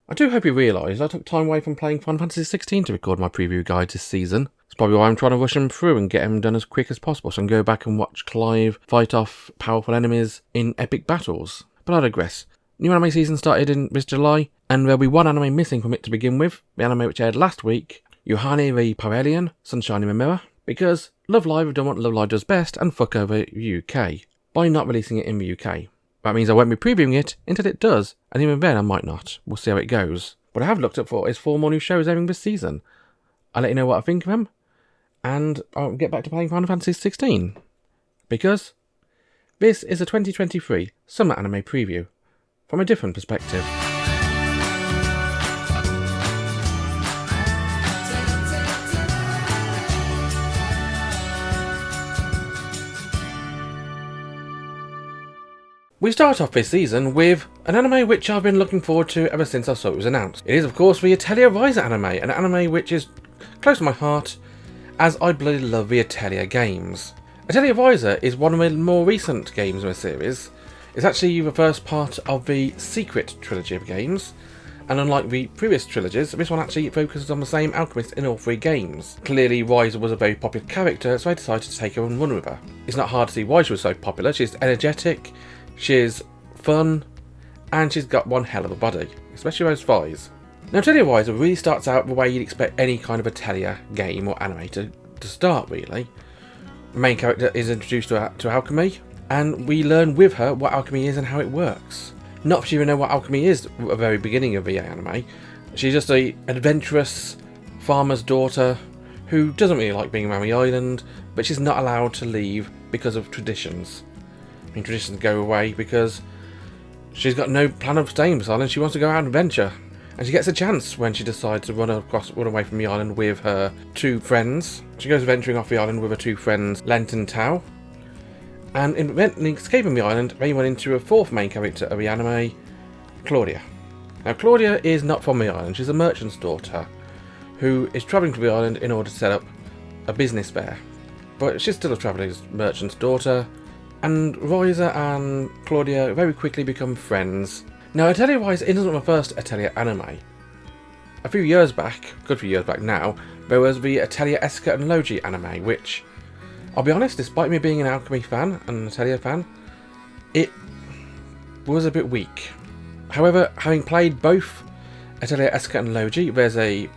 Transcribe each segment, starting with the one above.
I do hope you realise I took time away from playing Final Fantasy 16 to record my preview guide this season. It's probably why I'm trying to rush them through and get them done as quick as possible so I can go back and watch Clive fight off powerful enemies in epic battles. But I digress. New anime season started in this July, and there'll be one anime missing from it to begin with, the anime which aired last week, Yohane the Parelian, Sunshine in the Mirror, because Love Live have done what Love Live does best and fuck over the UK by not releasing it in the UK. That means I won't be previewing it until it does, and even then I might not. We'll see how it goes. What I have looked up for is 4 more new shows airing this season. I'll let you know what I think of them, and I'll get back to playing Final Fantasy 16. Because this is a 2023 summer anime preview, from a different perspective. We start off this season with an anime which I've been looking forward to ever since I saw it was announced. It is of course the Atelier Ryza anime, an anime which is close to my heart as I bloody love the Atelier games. Atelier Ryza is one of the more recent games in the series. It's actually the first part of the Secret trilogy of games, and unlike the previous trilogies, this one actually focuses on the same alchemist in all 3 games. Clearly Ryza was a very popular character, so I decided to take her and run with her. It's not hard to see why she was so popular. She's energetic, she's fun, and she's got one hell of a body, especially those thighs. Now Atelier Ryza really starts out the way you'd expect any kind of Atelier game or anime to start really. The main character is introduced to alchemy, and we learn with her what alchemy is and how it works. Not that she even know what alchemy is at the very beginning of the anime. She's just an adventurous farmer's daughter who doesn't really like being around the island, but she's not allowed to leave because of traditions. I mean, traditions go away because she's got no plan of staying on this island. She wants to go out and adventure. And she gets a chance when she decides to run away from the island with her 2 friends. She goes venturing off the island with her 2 friends, Lent and Tao. And in escaping the island, they run into a 4th main character of the anime, Claudia. Now Claudia is not from the island, she's a merchant's daughter who is travelling to the island in order to set up a business there. But she's still a travelling merchant's daughter, and Ryza and Claudia very quickly become friends. Now Atelier Ryza isn't the first Atelier anime. A few years back, good few years back now, there was the Atelier AYAKA and Logi anime, which, I'll be honest, despite me being an alchemy fan and an Atelier fan, it was a bit weak. However, having played both Atelier AYAKA and Logi, there's a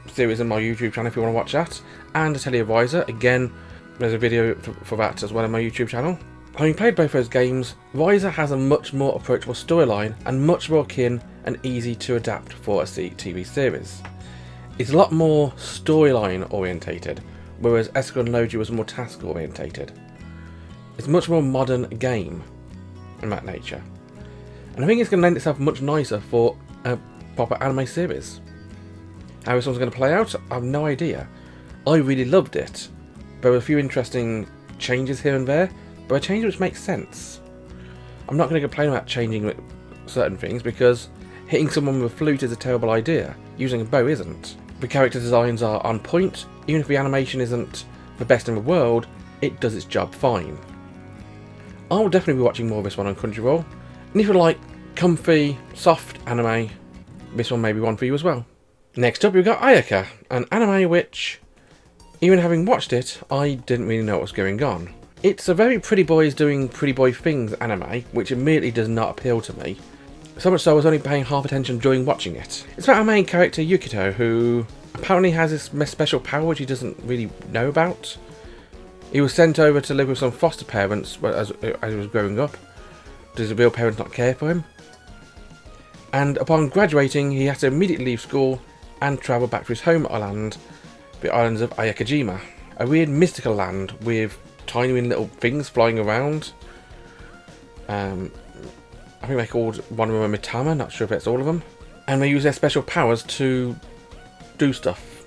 series on my YouTube channel if you want to watch that, and Atelier Ryza, again, there's a video for that as well on my YouTube channel. Having played both those games, Ryza has a much more approachable storyline and much more akin and easy to adapt for a TV series. It's a lot more storyline orientated, whereas AYAKA and Logi was more task orientated. It's a much more modern game in that nature. And I think it's going to lend itself much nicer for a proper anime series. How this one's going to play out, I have no idea. I really loved it. There were a few interesting changes here and there, but a change which makes sense. I'm not going to complain about changing certain things because hitting someone with a flute is a terrible idea. Using a bow isn't. The character designs are on point. Even if the animation isn't the best in the world, it does its job fine. I'll definitely be watching more of this one on Crunchyroll. And if you like comfy, soft anime, this one may be one for you as well. Next up we've got AYAKA, an anime which, even having watched it, I didn't really know what was going on. It's a very pretty boys doing pretty boy things anime, which immediately does not appeal to me. So much so I was only paying half attention during watching it. It's about our main character Yukito, who apparently has this special power which he doesn't really know about. He was sent over to live with some foster parents as he was growing up. Does the real parents not care for him? And upon graduating, he has to immediately leave school and travel back to his home island, the islands of Ayakajima, a weird mystical land with tiny little things flying around. I think they called one of them a Mitama, not sure if that's all of them. And they use their special powers to do stuff.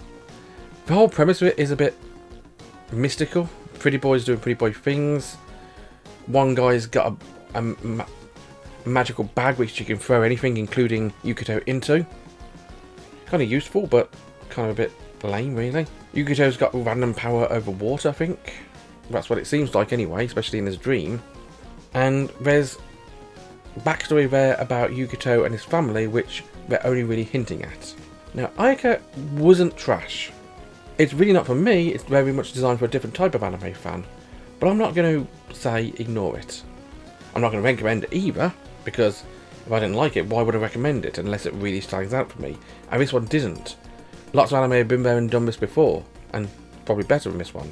The whole premise of it is a bit mystical. Pretty boys doing pretty boy things. One guy's got a magical bag which you can throw anything, including Yukito, into. Kind of useful, but kind of a bit lame, really. Yukito's got random power over water, I think. That's what it seems like anyway, especially in his dream. And there's backstory there about Yukito and his family, which they're only really hinting at. Now, AYAKA wasn't trash. It's really not for me, it's very much designed for a different type of anime fan, but I'm not going to say ignore it. I'm not going to recommend it either, because if I didn't like it, why would I recommend it unless it really stands out for me? And this one didn't. Lots of anime have been there and done this before, and probably better than this one.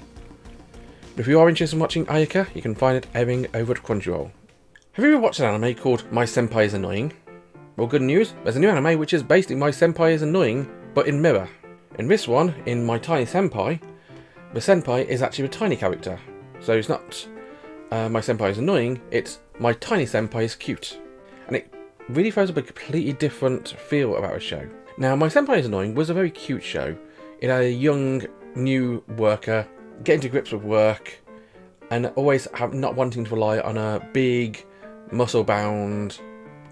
But if you are interested in watching AYAKA, you can find it airing over at Crunchyroll. Have you ever watched an anime called My Senpai is Annoying? Well, good news, there's a new anime which is basically My Senpai is Annoying, but in mirror. In this one, in My Tiny Senpai, the senpai is actually a tiny character. So it's not My Senpai is Annoying, it's My Tiny Senpai is Cute. And it really throws up a completely different feel about a show. Now, My Senpai is Annoying was a very cute show. It had a young, new worker getting to grips with work and always not wanting to rely on a big, muscle-bound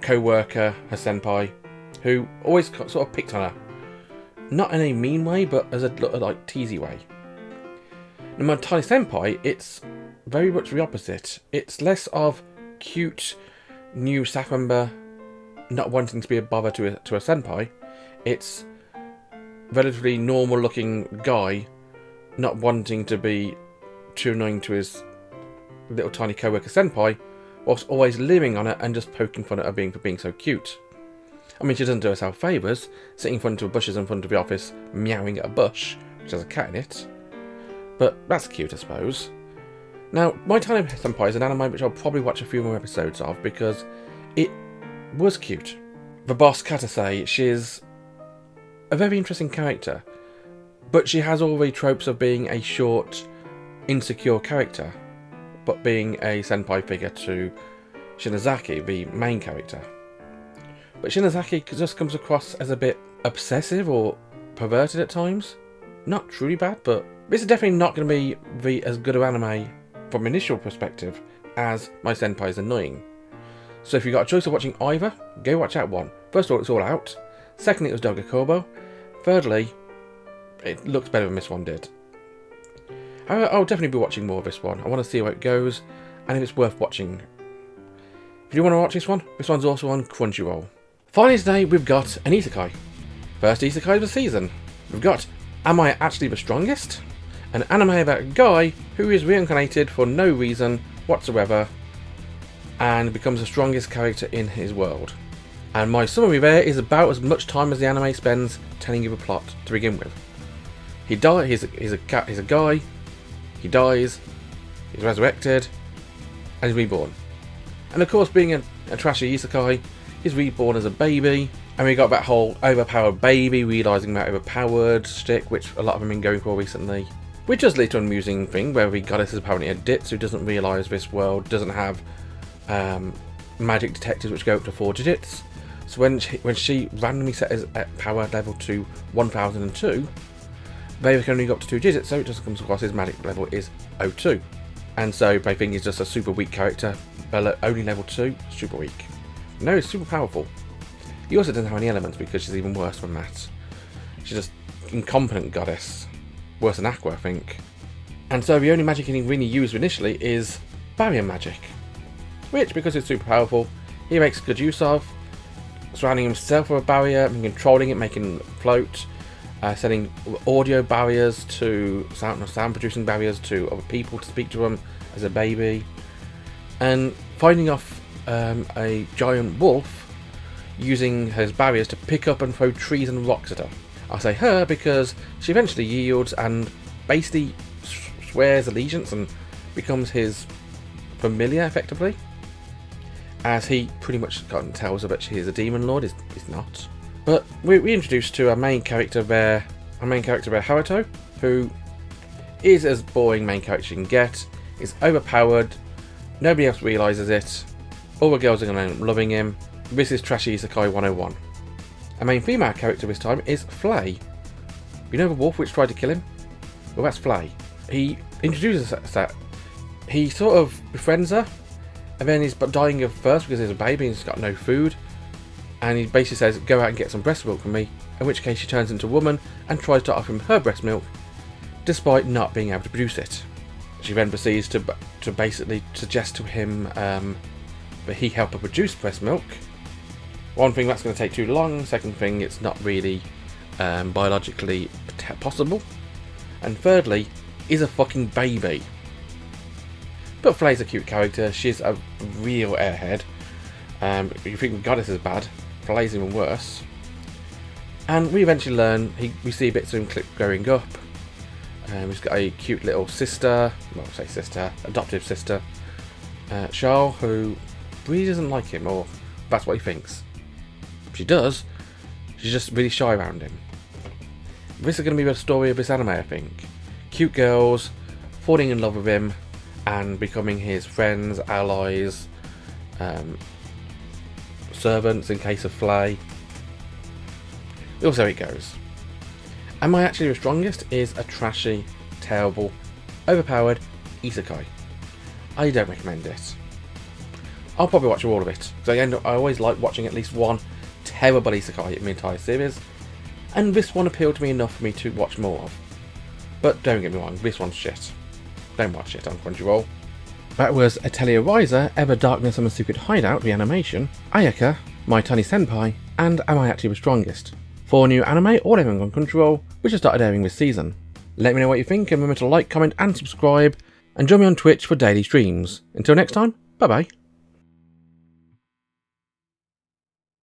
co-worker, her senpai, who always sort of picked on her. Not in a mean way, but as a like teasy way. In My Tiny Senpai, it's very much the opposite. It's less of cute, new staff member not wanting to be a bother to a senpai. It's relatively normal-looking guy not wanting to be too annoying to his little tiny co-worker senpai, whilst always leering on her and just poking fun at her for being so cute. I mean, she doesn't do herself favours, sitting in front of bushes in front of the office, meowing at a bush, which has a cat in it. But that's cute, I suppose. Now, My Tiny Senpai is an anime which I'll probably watch a few more episodes of, because it was cute. The boss, Katase, she's a very interesting character, but she has all the tropes of being a short, insecure character, but being a senpai figure to Shinozaki, the main character. But Shinozaki just comes across as a bit obsessive or perverted at times. Not truly bad, but this is definitely not going to be as good an anime from an initial perspective as My Senpai is Annoying. So if you've got a choice of watching either, go watch out one. First of all, it's all out. Secondly, it was Dogakobo. Thirdly, it looks better than this one did. I'll definitely be watching more of this one. I want to see how it goes, and if it's worth watching. If you want to watch this one's also on Crunchyroll. Finally today, we've got an isekai. First isekai of the season. We've got Am I Actually the Strongest? An anime about a guy who is reincarnated for no reason whatsoever and becomes the strongest character in his world. And my summary there is about as much time as the anime spends telling you the plot to begin with. He's a guy, he dies, he's resurrected, and he's reborn. And of course, being a trashy isekai, he's reborn as a baby, and we got that whole overpowered baby realising that overpowered shtick, which a lot of them have been going for recently. Which does lead to an amusing thing, where the goddess is apparently a ditz who doesn't realise this world doesn't have magic detectors which go up to 4 digits. So when she randomly set his power level to 1002, they can only go up to 2 digits, so it just comes across his magic level is 02. And so they think he's just a super weak character, but only level 2, super weak. No, he's super powerful. He also doesn't have any elements because she's even worse than that. She's just incompetent goddess. Worse than Aqua, I think. And so the only magic he can really use initially is barrier magic. Which, because it's super powerful, he makes good use of. Surrounding himself with a barrier, and controlling it, making it float. Setting audio barriers to sound producing barriers to other people to speak to him as a baby. And fighting off a giant wolf using his barriers to pick up and throw trees and rocks at her. I say her because she eventually yields and basically swears allegiance and becomes his familiar, effectively. As he pretty much tells her that she is a demon lord, is not. But we're introduced to our main character there, Haruto, who is as boring main character you can get, is overpowered, nobody else realises it, all the girls are going to end up loving him. This is Trashy Isekai 101. Our main female character this time is Flay. You know the wolf which tried to kill him? Well, that's Flay. He introduces us that. He sort of befriends her, and then he's dying of thirst because he's a baby and he's got no food. And he basically says, go out and get some breast milk from me, in which case she turns into a woman and tries to offer him her breast milk, despite not being able to produce it. She then proceeds to basically suggest to him that he help her produce breast milk, One thing, that's going to take too long. Second thing, it's not really biologically possible. And thirdly, he's a fucking baby. But Flay's a cute character. She's a real airhead. If you think Goddess is bad, Flay's even worse. And we eventually learn, we see bits of him growing up. He's got a cute little sister, well, I say sister, adoptive sister, Charles, who really doesn't like him, or that's what he thinks. She does, she's just really shy around him. This is going to be the story of this anime, I think. Cute girls falling in love with him and becoming his friends, allies, servants in case of Flay. We'll see how it goes. Am I Actually the Strongest is a trashy, terrible, overpowered isekai. I don't recommend it. I'll probably watch all of it, because I always like watching at least one terrible isekai in the entire series, and this one appealed to me enough for me to watch more of. But don't get me wrong, this one's shit. Don't watch it on Crunchyroll. That was Atelier Ryza, Ever Darkness and the Secret Hideout, the animation, AYAKA, My Tiny Senpai, and Am I Actually the Strongest? 4 new anime, all airing on Crunchyroll, which has started airing this season. Let me know what you think, and remember to like, comment and subscribe, and join me on Twitch for daily streams. Until next time, bye bye.